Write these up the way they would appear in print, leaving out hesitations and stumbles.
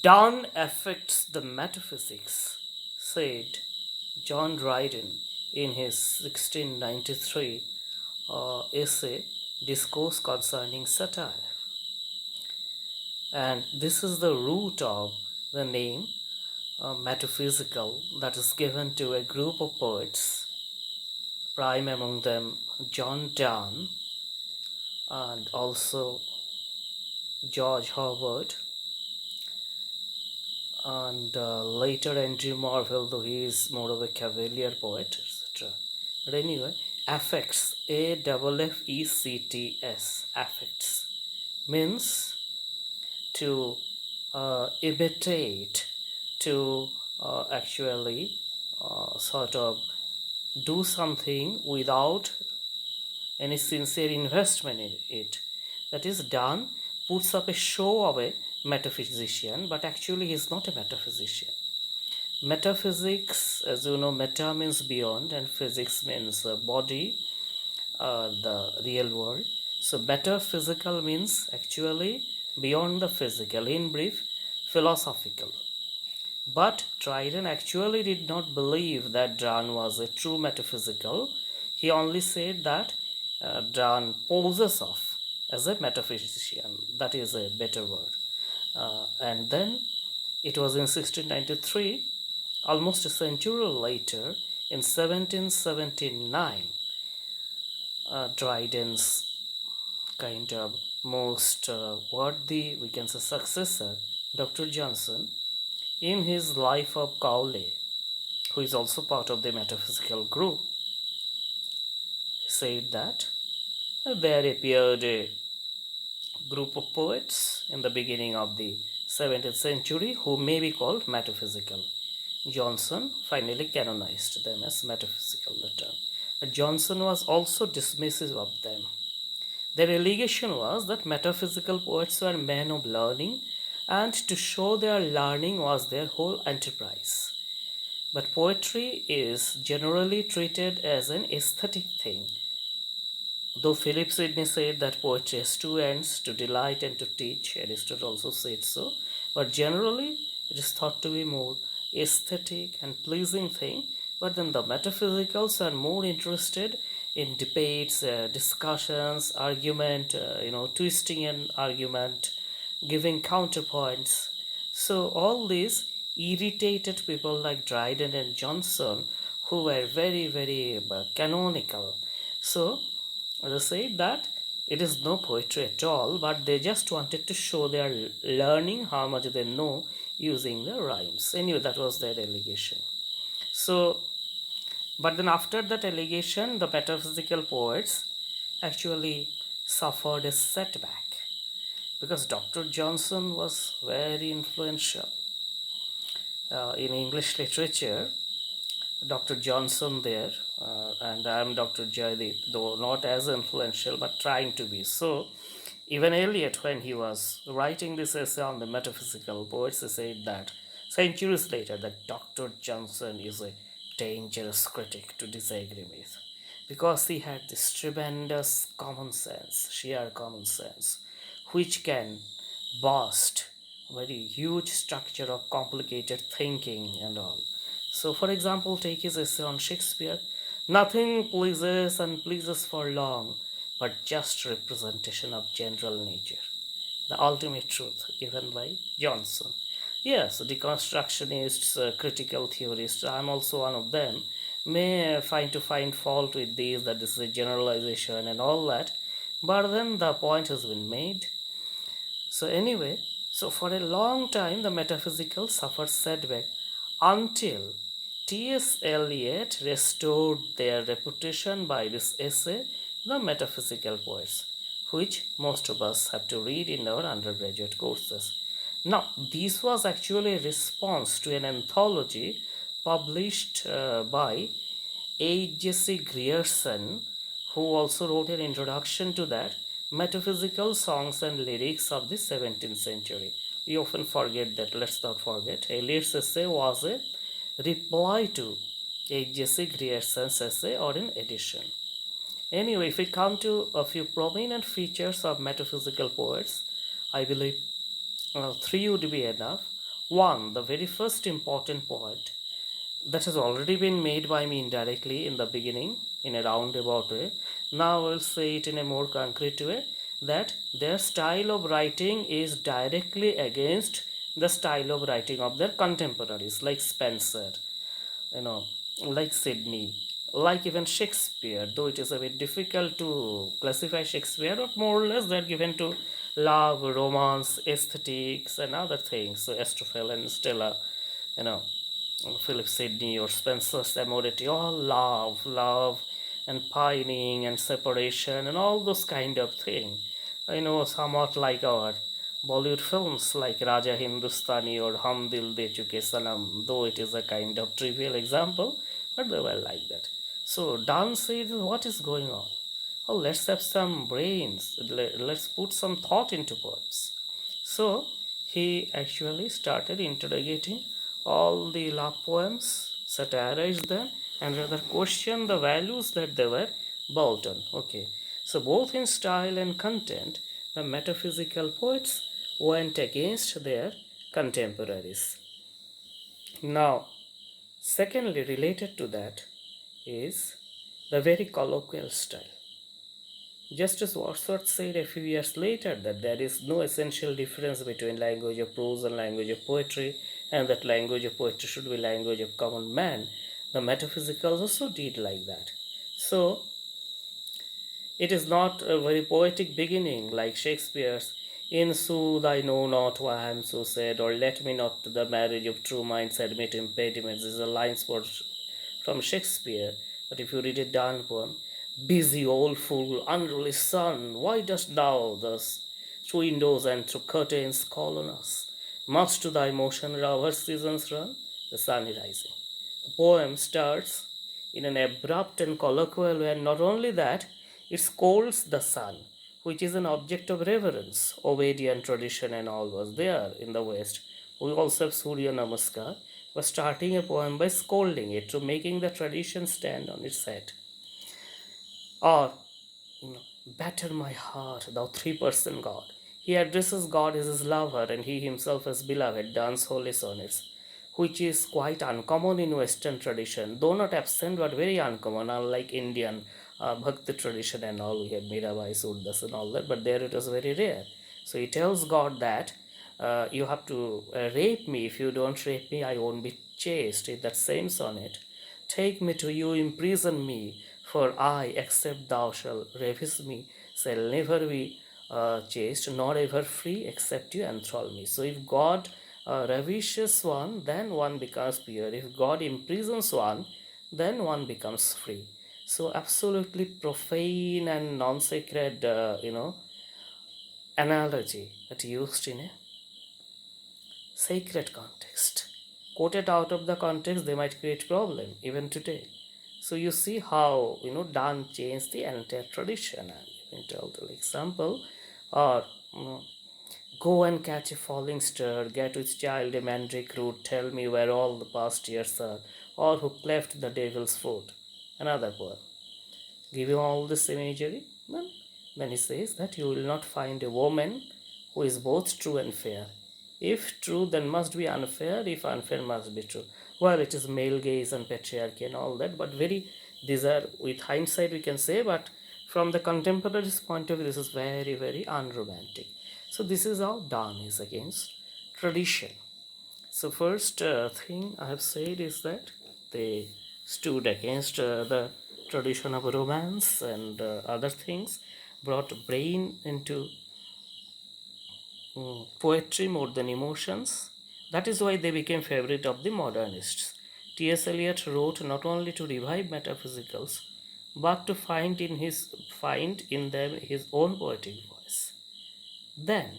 Done affects the metaphysics, said John Dryden in his 1693 essay Discourse Concerning Satire. And this is the root of the name metaphysical that is given to a group of poets, prime among them John Donne and also George Herbert, and later Andrew Marvell, though he is more of a cavalier poet, etc. But anyway, affects, AFFECTS, affects, means to imitate, to actually sort of do something without any sincere investment in it. That is, Donne puts up a show of a metaphysician, but actually he is not a metaphysician. Metaphysics, as you know, meta means beyond, and physics means body, the real world. So, metaphysical means actually beyond the physical, in brief, philosophical. But Dryden actually did not believe that Donne was a true metaphysical. He only said that Donne poses off as a metaphysician. That is a better word. And then it was in 1693, almost a century later, in 1779, Dryden's kind of most worthy, we can say, successor, Dr. Johnson, in his Life of Cowley, who is also part of the metaphysical group, said that there appeared a group of poets in the beginning of the 17th century who may be called metaphysical. Johnson finally canonized them as metaphysical, the term. Johnson was also dismissive of them. Their allegation was that metaphysical poets were men of learning, and to show their learning was their whole enterprise. But poetry is generally treated as an aesthetic thing. Though Philip Sidney said that poetry has two ends, to delight and to teach, Aristotle also said so, but generally it is thought to be more aesthetic and pleasing thing. But then the metaphysicals are more interested in debates, discussions, argument, twisting an argument, giving counterpoints. So all these irritated people like Dryden and Johnson, who were very, very canonical. So they said that it is no poetry at all, but they just wanted to show their learning, how much they know using the rhymes. Anyway, that was their allegation. So, but then after that allegation, the metaphysical poets actually suffered a setback because Dr. Johnson was very influential in English literature. Dr. Johnson there, and I am Dr. Jaydeep, though not as influential but trying to be. So, even Eliot, when he was writing this essay on the metaphysical poets, he said that centuries later that Dr. Johnson is a dangerous critic to disagree with because he had this tremendous common sense, sheer common sense, which can burst very huge structure of complicated thinking and all. So, for example, take his essay on Shakespeare. Nothing pleases and pleases for long, but just representation of general nature. The ultimate truth given by Johnson. Yes, deconstructionists, critical theorists, I'm also one of them, may find fault with these, that this is a generalization and all that, but then the point has been made. So anyway, so for a long time the metaphysical suffered setback until T.S. Eliot restored their reputation by this essay, The Metaphysical Poets, which most of us have to read in our undergraduate courses. Now, this was actually a response to an anthology published by H.J.C. Grierson, who also wrote an introduction to that, Metaphysical Songs and Lyrics of the 17th Century. We often forget that, let's not forget. Eliot's essay was a reply to H.J.C. Grierson's essay or an edition. Anyway, if we come to a few prominent features of metaphysical poets, I believe Three would be enough. One, the very first important point that has already been made by me indirectly in the beginning in a roundabout way. Now I'll say it in a more concrete way, that their style of writing is directly against the style of writing of their contemporaries like Spencer, you know, like Sydney, like even Shakespeare, though it is a bit difficult to classify Shakespeare, but more or less they're given to love, romance, aesthetics, and other things. So Astrophel and Stella, you know, Philip Sidney or Spencer's Amority, all love, and pining and separation and all those kind of thing. Somewhat like our Bollywood films like Raja Hindustani or Hum Dil De Chuke Sanam, though it is a kind of trivial example, but they were like that. So Dan says, what is going on? Oh, let's have some brains. Let's put some thought into poems. So he actually started interrogating all the love poems, satirized them, and rather questioned the values that they were built on. Okay, so both in style and content, the metaphysical poets went against their contemporaries. Now, secondly, related to that is the very colloquial style. Just as Wordsworth said a few years later that there is no essential difference between language of prose and language of poetry, and that language of poetry should be language of common man, the metaphysicals also did like that. So it is not a very poetic beginning like Shakespeare's "In sooth I know not why I am so sad," or "Let me not to the marriage of true minds admit impediments." These are lines from Shakespeare. But if you read a Donne poem, "Busy old fool, unruly sun, why dost thou thus through windows and through curtains call on us? Much to thy motion our seasons run, the sun is rising." The poem starts in an abrupt and colloquial way, and not only that, it scolds the sun, which is an object of reverence. Obedience tradition and all was there in the West. We also have Surya Namaskar, was starting a poem by scolding it, to making the tradition stand on its head. Or, batter my heart, thou three-person God. He addresses God as his lover and he himself as beloved, dance holy sonnets, which is quite uncommon in Western tradition, though not absent but very uncommon, unlike Indian Bhakti tradition and all. We have Mirabai, Surdas and all that, but there it is very rare. So he tells God that you have to rape me. If you don't rape me, I won't be chaste. In that same sonnet, take me to you, imprison me, for I, except thou shalt ravish me, shall never be chaste, nor ever free, except you enthrall me. So if God ravishes one, then one becomes pure. If God imprisons one, then one becomes free. So absolutely profane and non-sacred, analogy that used in a sacred context. Quoted out of the context, they might create problem even today. So you see how Donne changed the entire tradition. And giving total example, or go and catch a falling star, get with child a mandrake root, tell me where all the past years are, or who cleft the devil's foot. Another poem. Give you all this imagery, then he says that you will not find a woman who is both true and fair. If true, then must be unfair. If unfair, must be true. Well, it is male gaze and patriarchy and all that, but these are, with hindsight we can say, but from the contemporary's point of view, this is very, very unromantic. So this is how Donne is against tradition. So first thing I have said is that they stood against the tradition of romance and other things, brought brain into poetry more than emotions. That is why they became favorite of the modernists. T.S. Eliot wrote not only to revive metaphysicals, but to find in them his own poetic voice. Then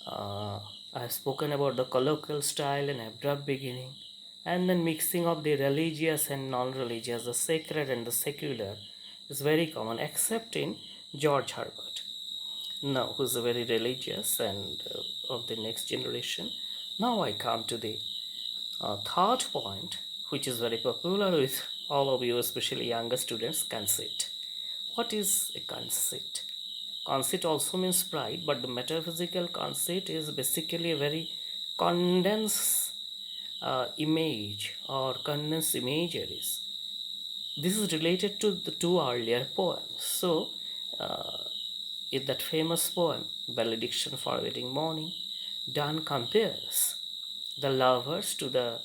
I have spoken about the colloquial style and abrupt beginning, and then mixing of the religious and non-religious, the sacred and the secular is very common, except in George Herbert, now who's a very religious and of the next generation. Now I come to the third point, which is very popular with all of you, especially younger students: conceit. What is a conceit? Conceit also means pride, but the metaphysical conceit is basically a very condensed image or condensed imageries. This is related to the two earlier poems. So, uh, in that famous poem, Benediction for Wedding Morning, Donne compares the lovers to the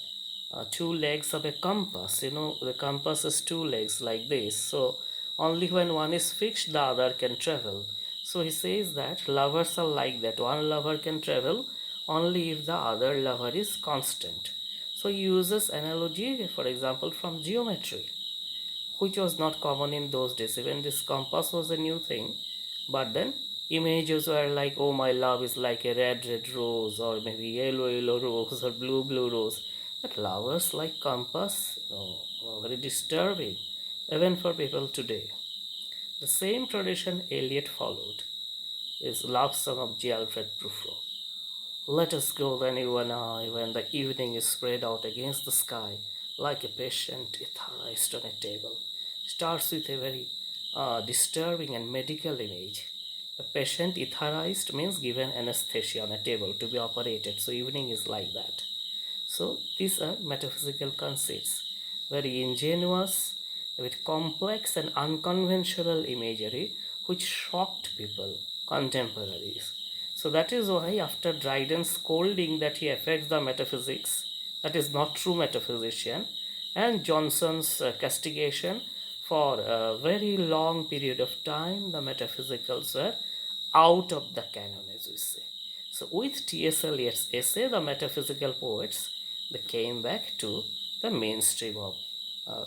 two legs of a compass. You know, the compass is two legs like this. So, only when one is fixed, the other can travel. So, he says that lovers are like that. One lover can travel only if the other lover is constant. So, he uses analogy, for example, from geometry, which was not common in those days. Even this compass was a new thing, but then images were like, oh, my love is like a red red rose, or maybe yellow yellow rose, or blue blue rose. But lovers like compass, very disturbing even for people today. The same tradition Eliot followed is love song of J. Alfred Prufrock. Let us go then, you and I, when the evening is spread out against the sky like a patient etherized on a table. Starts with a very disturbing and medical image. A patient etherized means given anesthesia on a table to be operated. So evening is like that. So these are metaphysical conceits, very ingenious, with complex and unconventional imagery which shocked people, contemporaries. So that is why after Dryden's scolding that he affects the metaphysics, that is not true metaphysician, and Johnson's castigation for a very long period of time, the metaphysicals were out of the canon, as we say. So with T.S. Eliot's essay, the metaphysical poets, they came back to the mainstream of uh,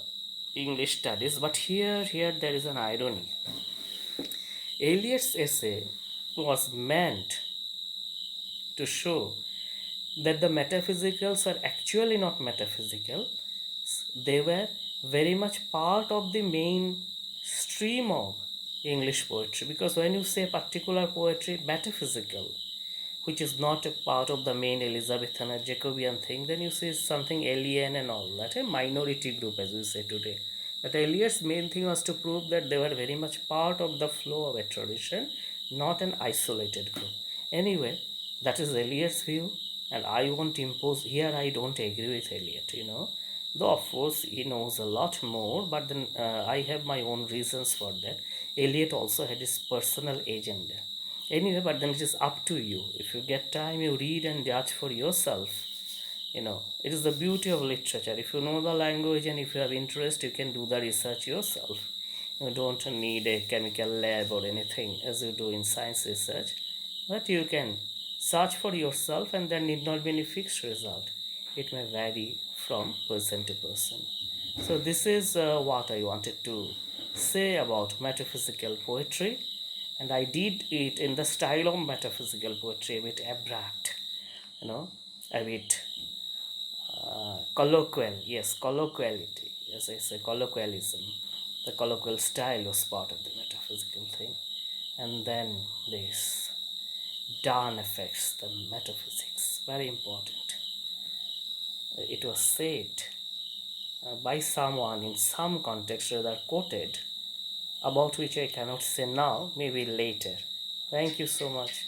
English studies. But here there is an irony. Eliot's essay was meant to show that the metaphysicals are actually not metaphysical. They were very much part of the main stream of English poetry, because when you say particular poetry metaphysical, which is not a part of the main Elizabethan or Jacobean thing, then you say something alien and all that, a minority group as we say today. But Eliot's main thing was to prove that they were very much part of the flow of a tradition, not an isolated group. Anyway, that is Eliot's view, and I won't impose here. I don't agree with Eliot, though of course he knows a lot more, but then I have my own reasons for that. Eliot also had his personal agenda. Anyway, but then it is up to you. If you get time, you read and judge for yourself. It is the beauty of literature. If you know the language and if you have interest, you can do the research yourself. You don't need a chemical lab or anything as you do in science research, but you can search for yourself, and there need not be any fixed result. It may vary from person to person. So this is what I wanted to say about metaphysical poetry, and I did it in the style of metaphysical poetry, a bit abrupt, a bit colloquial. Yes, colloquiality. Yes, I say colloquialism. The colloquial style was part of the metaphysical thing, and then this Donne affects the metaphysics. Very important. It was said by someone in some context, rather quoted, about which I cannot say now, maybe later. Thank you so much.